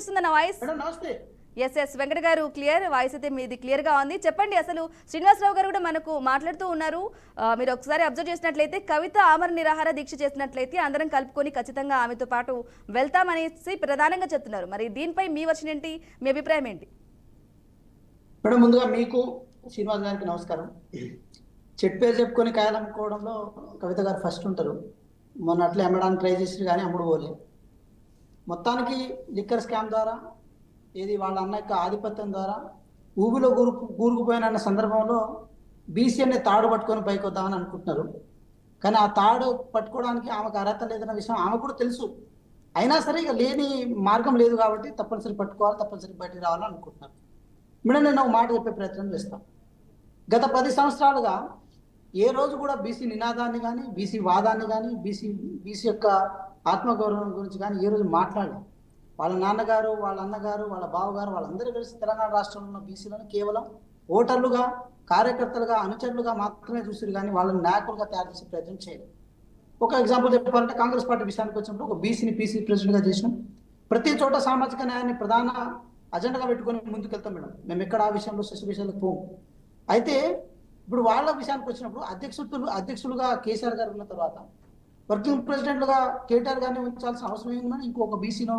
వినిపిస్తుందా నా వాయిస్? నమస్తే. ఎస్ వెంకట గారు, క్లియర్ వాయిస్ అయితే మీది క్లియర్గా ఉంది. చెప్పండి, అసలు శ్రీనివాసరావు గారు కూడా మనకు మాట్లాడుతూ ఉన్నారు. మీరు ఒకసారి అబ్జర్వ్ చేసినట్లయితే కవిత ఆమరణ నిరాహార దీక్ష చేసినట్లయితే అందరం కలుపుకొని ఖచ్చితంగా ఆమెతో పాటు వెళ్తామనేసి ప్రధానంగా చెప్తున్నారు. మరి దీనిపై మీ వర్షన్ ఏంటి, మీ అభిప్రాయం ఏంటి? మేడం, ముందుగా మీకు శ్రీనివాస్ గారికి నమస్కారం. చెప్పుకొని కాయలు అమ్ముకోవడంలో కవిత గారు ఫస్ట్ ఉంటారు. మొన్న అట్లా అమ్మడానికి ట్రై చేసి కానీ అమ్ముడు పోలే. మొత్తానికి లిక్కర్ స్కామ్ ద్వారా ఏది వాళ్ళ అన్న యొక్క ఆధిపత్యం ద్వారా ఊబిలో కూరుకుపోయిన సందర్భంలో బీసీ అనే తాడు పట్టుకొని పైకి వద్దామని అనుకుంటున్నారు. కానీ ఆ తాడు పట్టుకోవడానికి ఆమెకు అర్హత లేదన్న విషయం ఆమె కూడా తెలుసు. అయినా సరే ఇక లేని మార్గం లేదు కాబట్టి తప్పనిసరి పట్టుకోవాలి, తప్పనిసరి బయటికి రావాలని అనుకుంటున్నారు. మేడం, నేను ఒక మాట చెప్పే ప్రయత్నం చేస్తాను. గత 10 సంవత్సరాలుగా ఏ రోజు కూడా బీసీ నినాదాన్ని కానీ, బీసీ వాదాన్ని కానీ, బీసీ యొక్క ఆత్మగౌరవం గురించి కానీ ఏ రోజు మాట్లాడలేదు. వాళ్ళ నాన్నగారు, వాళ్ళ అన్నగారు, వాళ్ళ బావగారు వాళ్ళందరూ కలిసి తెలంగాణ రాష్ట్రంలో ఉన్న బీసీలను కేవలం ఓటర్లుగా, కార్యకర్తలుగా, అనుచరులుగా మాత్రమే చూసారు కానీ వాళ్ళని నాయకులుగా తయారు చేసే ప్రయత్నం చేయలేదు. ఒక ఎగ్జాంపుల్ చెప్పాలంటే కాంగ్రెస్ పార్టీ విషయానికి వచ్చినప్పుడు ఒక బీసీని పీసీ ప్రెసిడెంట్గా చేసినాం. ప్రతి చోట సామాజిక న్యాయాన్ని ప్రధాన అజెండాగా పెట్టుకొని ముందుకెళ్తాం మేడం. మేము ఎక్కడ ఆ విషయంలో విషయాలకు పోము. అయితే ఇప్పుడు వాళ్ళ విషయానికి వచ్చినప్పుడు అధ్యక్షులుగా కేసీఆర్ గారు ఉన్న తర్వాత వర్కింగ్ ప్రెసిడెంట్లుగా కేటీఆర్ గారిని ఉంచాల్సిన అవసరం ఏంటని ఇంకొక బీసీనో,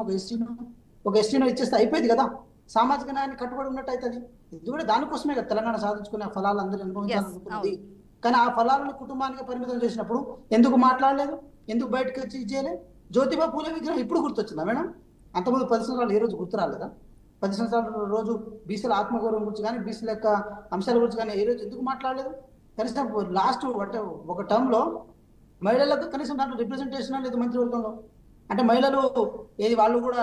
ఒక ఎస్టీనో ఇచ్చేస్తే అయిపోయింది కదా. సామాజిక న్యాయాన్ని కట్టుబడి ఉన్నట్టు అవుతుంది. ఇది కూడా దానికోసమే కదా తెలంగాణ సాధించుకునే ఫలాలు అందరూ అనుభవించాలనుకున్నది. కానీ ఆ ఫలాలను కుటుంబానికి పరిమితం చేసినప్పుడు ఎందుకు మాట్లాడలేదు, ఎందుకు బయటకు వచ్చి చేయలేదు? జ్యోతిబా పూలే విగ్రహం ఇప్పుడు గుర్తొచ్చిందా మేడం? అంతకుముందు 10 సంవత్సరాలు ఏ రోజు గుర్తు రాలేదా? 10 సంవత్సరాల రోజు బీసీల ఆత్మగౌరవం గురించి కానీ, బీసీల యొక్క అంశాల గురించి కానీ ఏ రోజు ఎందుకు మాట్లాడలేదు? కనీసం లాస్ట్ ఒక టర్మ్లో మహిళలకు కనీసం దాంట్లో రిప్రజెంటేషన్ అనేది మంత్రివర్గంలో అంటే మహిళలు ఏది వాళ్ళు కూడా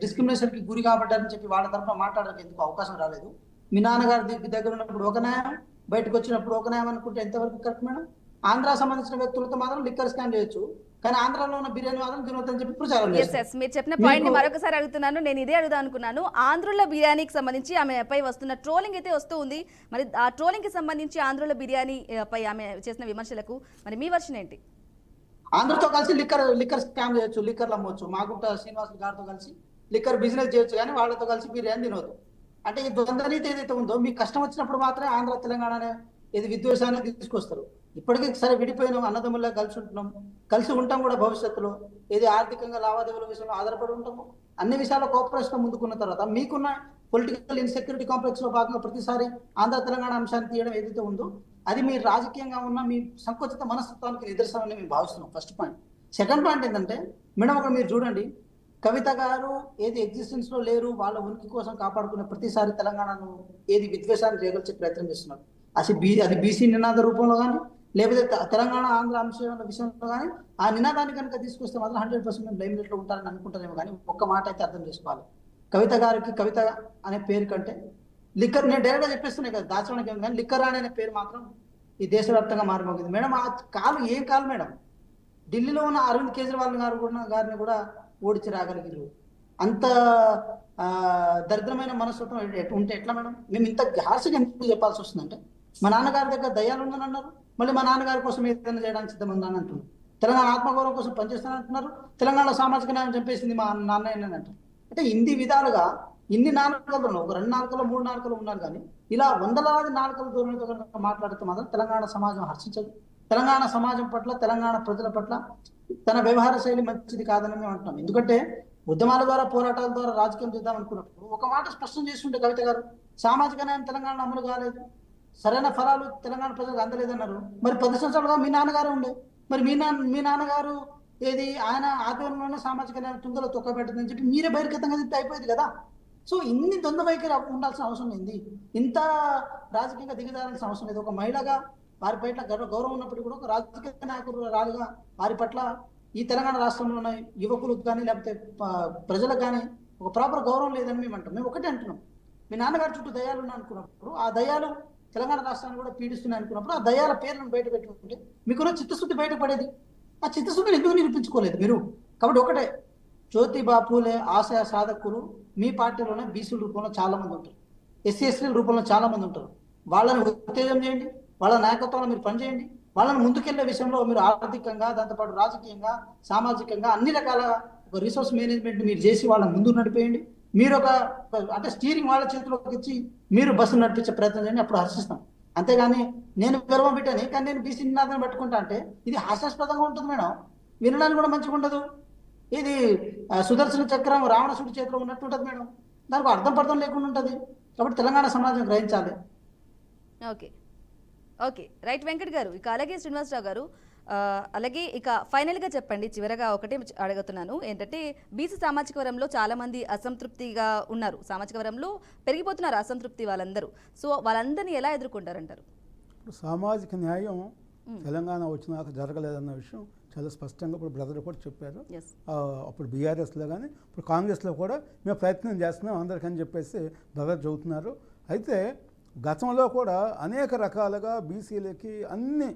డిస్క్రిమినేషన్కి గురి కాబట్టారని చెప్పి వాళ్ళ తరఫున మాట్లాడడానికి ఎందుకు అవకాశం రాలేదు? మీ నాన్నగారి దగ్గర ఉన్నప్పుడు ఒక న్యాయం, బయటకు వచ్చినప్పుడు ఒక న్యాయం అనుకుంటే ఎంతవరకు కరెక్ట్ మేడం? ఆంధ్ర సంబంధించిన వ్యక్తులతో మాత్రం లిక్కర్ స్కామ్ చేయొచ్చు, కానీ ఆంధ్రాలో ఉన్న బిర్యానీ మాత్రం తినవద్దని చెప్పి ప్రచారం చేస్తారు. మీరు చెప్పిన పాయింట్ మరొకసారి అడుగుతున్నాను. నేను ఇదే అడుగుదాం అనుకున్నాను. ఆంధ్రుల బిర్యానీకి సంబంధించి ఆమెపై వస్తున్న ట్రోలింగ్ అయితే వస్తూ ఉంది. మరి ఆ ట్రోలింగ్ కి సంబంధించి ఆంధ్రుల బిర్యానీ పై ఆమె చేసిన విమర్శలకు మరి మీ వర్షన్ ఏంటి? ఆంధ్రతో కలిసి లిక్కర్ స్కామ్ చేయొచ్చు, లిక్కర్లు అమ్మవచ్చు. మాగుంట శ్రీనివాస్ గారితో కలిసి లిక్కర్ బిజినెస్ చేయొచ్చు, కానీ వాళ్ళతో కలిసి బిర్యానీ తినవద్దు. అంటే ఈ ద్వంద్వనీతి ఏదైతే ఉందో మీకు కష్టం వచ్చినప్పుడు మాత్రమే ఆంధ్ర తెలంగాణ ఏది విద్వేషాన్ని తీసుకొస్తారు. ఇప్పటికీ సరే విడిపోయినాం, అన్నదమ్ముల్లా కలిసి ఉంటున్నాం, కలిసి ఉంటాం కూడా భవిష్యత్తులో. ఏది ఆర్థికంగా లావాదేవీల విషయంలో ఆధారపడి ఉంటాము. అన్ని విషయాల్లో కోఆపరేషన్ ముందుకున్న తర్వాత మీకున్న పొలిటికల్ ఇన్సెక్యూరిటీ కాంప్లెక్స్ లో భాగంగా ప్రతిసారి ఆంధ్ర తెలంగాణ అంశాన్ని తీయడం ఏదైతే ఉందో అది మీ రాజకీయంగా ఉన్న మీ సంకోచిత మనస్తత్వానికి నిదర్శనం అని మేము భావిస్తున్నాం. First point. సెకండ్ పాయింట్ ఏంటంటే మేడం, అక్కడ మీరు చూడండి, కవిత గారు ఏది ఎగ్జిస్టెన్స్ లో లేరు, వాళ్ళ ఉనికి కోసం కాపాడుకునే ప్రతిసారి తెలంగాణను ఏది విద్వేషాన్ని రేగొల్చే ప్రయత్నం చేస్తున్నారు. అది బీసీ నినాద రూపంలో కానీ, లేకపోతే తెలంగాణ ఆంధ్ర అంశాల విషయంలో కానీ ఆ నినాదాన్ని కనుక తీసుకొస్తే మాత్రం 100% మేము లైమ్ లైట్ లో ఉంటారని అనుకుంటారేమో. కానీ ఒక్క మాట అయితే అర్థం చేసుకోవాలి, కవిత గారికి కవిత అనే పేరు కంటే లిక్కర్, నేను డైరెక్ట్గా చెప్పేస్తున్నాయి కదా, దాచడానికి ఏమి, కానీ లిక్కర్ అనే పేరు మాత్రం ఈ దేశవ్యాప్తంగా మారిపోయింది మేడం. ఆ కాలు ఏం కాలు మేడం? ఢిల్లీలో ఉన్న అరవింద్ కేజ్రీవాల్ గారిని కూడా ఓడించి రాగలిగారు. అంత దరిద్రమైన మనస్తత్వం ఉంటే ఎట్లా మేడం? మేము ఇంత హార్ష్గా ఎందుకు చెప్పాల్సి వస్తుందంటే, మా నాన్నగారి దగ్గర దయ్యాలు ఉందని అన్నారు, మళ్ళీ మా నాన్నగారి కోసం ఏదైనా చేయడానికి సిద్ధమందని అంటున్నారు. తెలంగాణ ఆత్మగౌరవం కోసం పనిచేస్తానంటున్నారు, తెలంగాణ సామాజిక న్యాయం చంపేసింది మా నాన్నయ్య అంటారు. అంటే ఇన్ని విధాలుగా ఇన్ని నాలుకలు, ఒక 2 నాలుకలు 3 నాలుకలు ఉన్నారు, కానీ ఇలా వందలాది నాలుకల ధోరణితో కనుక మాట్లాడితే మాత్రం తెలంగాణ సమాజం హర్షించదు. తెలంగాణ సమాజం పట్ల, తెలంగాణ ప్రజల పట్ల తన వ్యవహార శైలి మంచిది కాదని మేము అంటున్నాం. ఎందుకంటే ఉద్యమాల ద్వారా, పోరాటాల ద్వారా రాజకీయం చేద్దాం అనుకున్నప్పుడు ఒక మాట స్పష్టం చేస్తుంటే కవిత గారు, సామాజిక న్యాయం తెలంగాణ అమలు కాలేదు, సరైన ఫలాలు తెలంగాణ ప్రజలకు అందలేదన్నారు. మరి 10 సంవత్సరాలుగా మీ నాన్నగారు ఉండే, మరి మీ నాన్నగారు ఏది ఆయన ఆధ్వర్యంలోనే సామాజిక న్యాయం తుంగలో తొక్కబెట్టదని చెప్పి మీరే బహిర్గతంగా చెప్తే అయిపోయింది కదా. సో ఇన్ని ద్వంద్వ వైఖరి ఉండాల్సిన అవసరం ఏంది? ఇంత రాజకీయంగా దిగజారాల్సిన అవసరం లేదు. ఒక మహిళగా వారి పట్ల గౌరవం ఉన్నప్పటికీ కూడా ఒక రాజకీయ నాయకులు రాలుగా వారి పట్ల ఈ తెలంగాణ రాష్ట్రంలో ఉన్న యువకులకు కానీ, లేకపోతే ప్రజలకు కానీ ఒక ప్రాపర్ గౌరవం లేదని మేము అంటాం. మేము ఒకటే అంటున్నాం, మీ నాన్నగారి చుట్టూ దయ్యాలు ఉన్నాయి అనుకున్నప్పుడు ఆ దయ్యాలు తెలంగాణ రాష్ట్రాన్ని కూడా పీడిస్తున్నాయి అనుకున్నప్పుడు ఆ దయ్యాల పేర్లను బయట పెట్టుకుంటే మీకున్న చిత్తశుద్ధి బయటపడేది. ఆ చిత్తశుద్ధిని ఎందుకు నిరూపించుకోలేదు మీరు? కాబట్టి ఒకటే, జ్యోతిబా పూలే ఆశయ సాధకులు మీ పార్టీలోనే బీసీల రూపంలో చాలా మంది ఉంటారు, ఎస్సీల రూపంలో చాలా మంది ఉంటారు. వాళ్ళని ఉత్తేజం చేయండి, వాళ్ళ నాయకత్వంలో మీరు పనిచేయండి. వాళ్ళని ముందుకెళ్లే విషయంలో మీరు ఆర్థికంగా, దాంతోపాటు రాజకీయంగా, సామాజికంగా అన్ని రకాల ఒక రిసోర్స్ మేనేజ్మెంట్ మీరు చేసి వాళ్ళని ముందు నడిపేయండి. మీరు అంటే స్టీరింగ్ వాళ్ళ చేతిలోకి ఇచ్చి మీరు బస్సు నడిపించే ప్రయత్నం చేయండి, అప్పుడు హర్షిస్తాం. అంతేగాని నేను గర్వం పెట్టాను కానీ నేను బీసీ నినాదం పెట్టుకుంటా అంటే ఇది హాస్యాస్పదంగా ఉంటుంది మేడం, వినడానికి కూడా మంచిగా ఉండదు. ఇది సుదర్శన చక్రం రావణసుడి చేతిలో ఉన్నట్టు ఉంటుంది మేడం, దానికి అర్థం పర్థం లేకుండా ఉంటుంది. కాబట్టి తెలంగాణ సమాజం గ్రహించాలి. ఓకే ఓకే రైట్ వెంకట్ గారు. ఇక అలాగే శ్రీనివాసరావు గారు, అలాగే ఇక ఫైనల్గా చెప్పండి, చివరగా ఒకటే అడుగుతున్నాను ఏంటంటే బీసీ సామాజిక వర్గంలో చాలా మంది అసంతృప్తిగా ఉన్నారు, సామాజిక వర్గంలో పెరిగిపోతున్నారు అసంతృప్తి వాళ్ళందరూ. సో వాళ్ళందరినీ ఎలా ఎదుర్కొంటారంటారు? ఇప్పుడు సామాజిక న్యాయం తెలంగాణ వచ్చినాక జరగలేదన్న విషయం చాలా స్పష్టంగా ఇప్పుడు బ్రదర్ కూడా చెప్పారు. అప్పుడు బీఆర్ఎస్లో కానీ ఇప్పుడు కాంగ్రెస్లో కూడా మేము ప్రయత్నం చేస్తున్నాం అందరికని చెప్పేసి బ్రదర్ చెబుతున్నారు. అయితే గతంలో కూడా అనేక రకాలుగా బీసీలకి అన్ని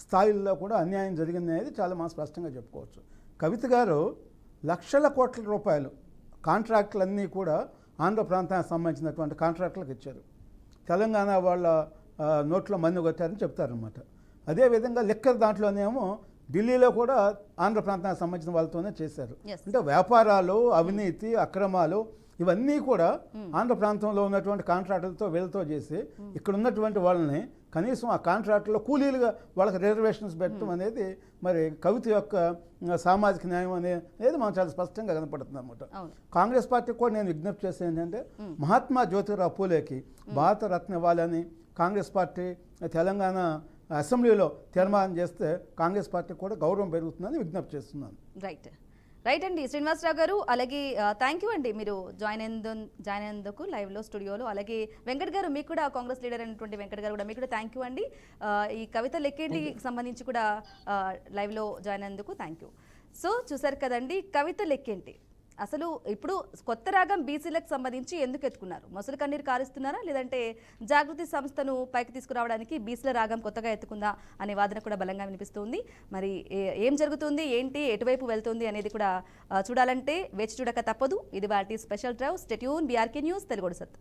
స్థాయిల్లో కూడా అన్యాయం జరిగింది అనేది చాలా మనం స్పష్టంగా చెప్పుకోవచ్చు. కవిత గారు లక్షల కోట్ల రూపాయలు కాంట్రాక్టులన్నీ కూడా ఆంధ్ర ప్రాంతానికి సంబంధించినటువంటి కాంట్రాక్టులకు ఇచ్చారు. తెలంగాణ వాళ్ళ నోట్లో మన్ను కొట్టారని చెప్తారనమాట. అదేవిధంగా లెక్కర్ దాంట్లోనేమో ఢిల్లీలో కూడా ఆంధ్ర ప్రాంతానికి సంబంధించిన వాళ్ళతోనే చేశారు. అంటే వ్యాపారాలు, అవినీతి, అక్రమాలు ఇవన్నీ కూడా ఆంధ్ర ప్రాంతంలో ఉన్నటువంటి కాంట్రాక్టులతో వీళ్ళతో చేసి ఇక్కడ ఉన్నటువంటి వాళ్ళని కనీసం ఆ కాంట్రాక్టులో కూలీలుగా వాళ్ళకి రిజర్వేషన్స్ పెట్టడం అనేది మరి కవిత యొక్క సామాజిక న్యాయం అనేది మనం చాలా స్పష్టంగా కనపడుతుంది అనమాట. కాంగ్రెస్ పార్టీకి కూడా నేను విజ్ఞప్తి చేసేది ఏంటంటే మహాత్మా జ్యోతిరావు పూలేకి భారత రత్న ఇవ్వాలని కాంగ్రెస్ పార్టీ తెలంగాణ అసెంబ్లీలో తీర్మానం చేస్తే కాంగ్రెస్ పార్టీకి కూడా గౌరవం పెరుగుతుందని విజ్ఞప్తి చేస్తున్నాను. రైట్ అండి శ్రీనివాసరావు గారు, అలాగే థ్యాంక్ యూ అండి మీరు జాయిన్ అయినందుకు లైవ్లో స్టూడియోలో. అలాగే వెంకట్ గారు, మీకు కూడా కాంగ్రెస్ లీడర్ అయినటువంటి వెంకట్ గారు కూడా మీకు కూడా థ్యాంక్ యూ అండి. ఈ కవిత లెక్కేంటికి సంబంధించి కూడా లైవ్లో జాయిన్ అయినందుకు థ్యాంక్ యూ. సో చూసారు కదండి, కవిత లెక్కేంటి అసలు ఇప్పుడు కొత్త రాగం బీసీలకు సంబంధించి ఎందుకు ఎత్తుకున్నారు? మొసలు కన్నీరు కారుస్తున్నారా, లేదంటే జాగృతి సంస్థను పైకి తీసుకురావడానికి బీసీల రాగం కొత్తగా ఎత్తుకుందా అనే వాదన కూడా బలంగా వినిపిస్తుంది. మరి ఏం జరుగుతుంది, ఏంటి, ఎటువైపు వెళ్తుంది అనేది కూడా చూడాలంటే వేచి చూడక తప్పదు. ఇది వాటి special drive. Stay tune, BRK news, Telugu సత్.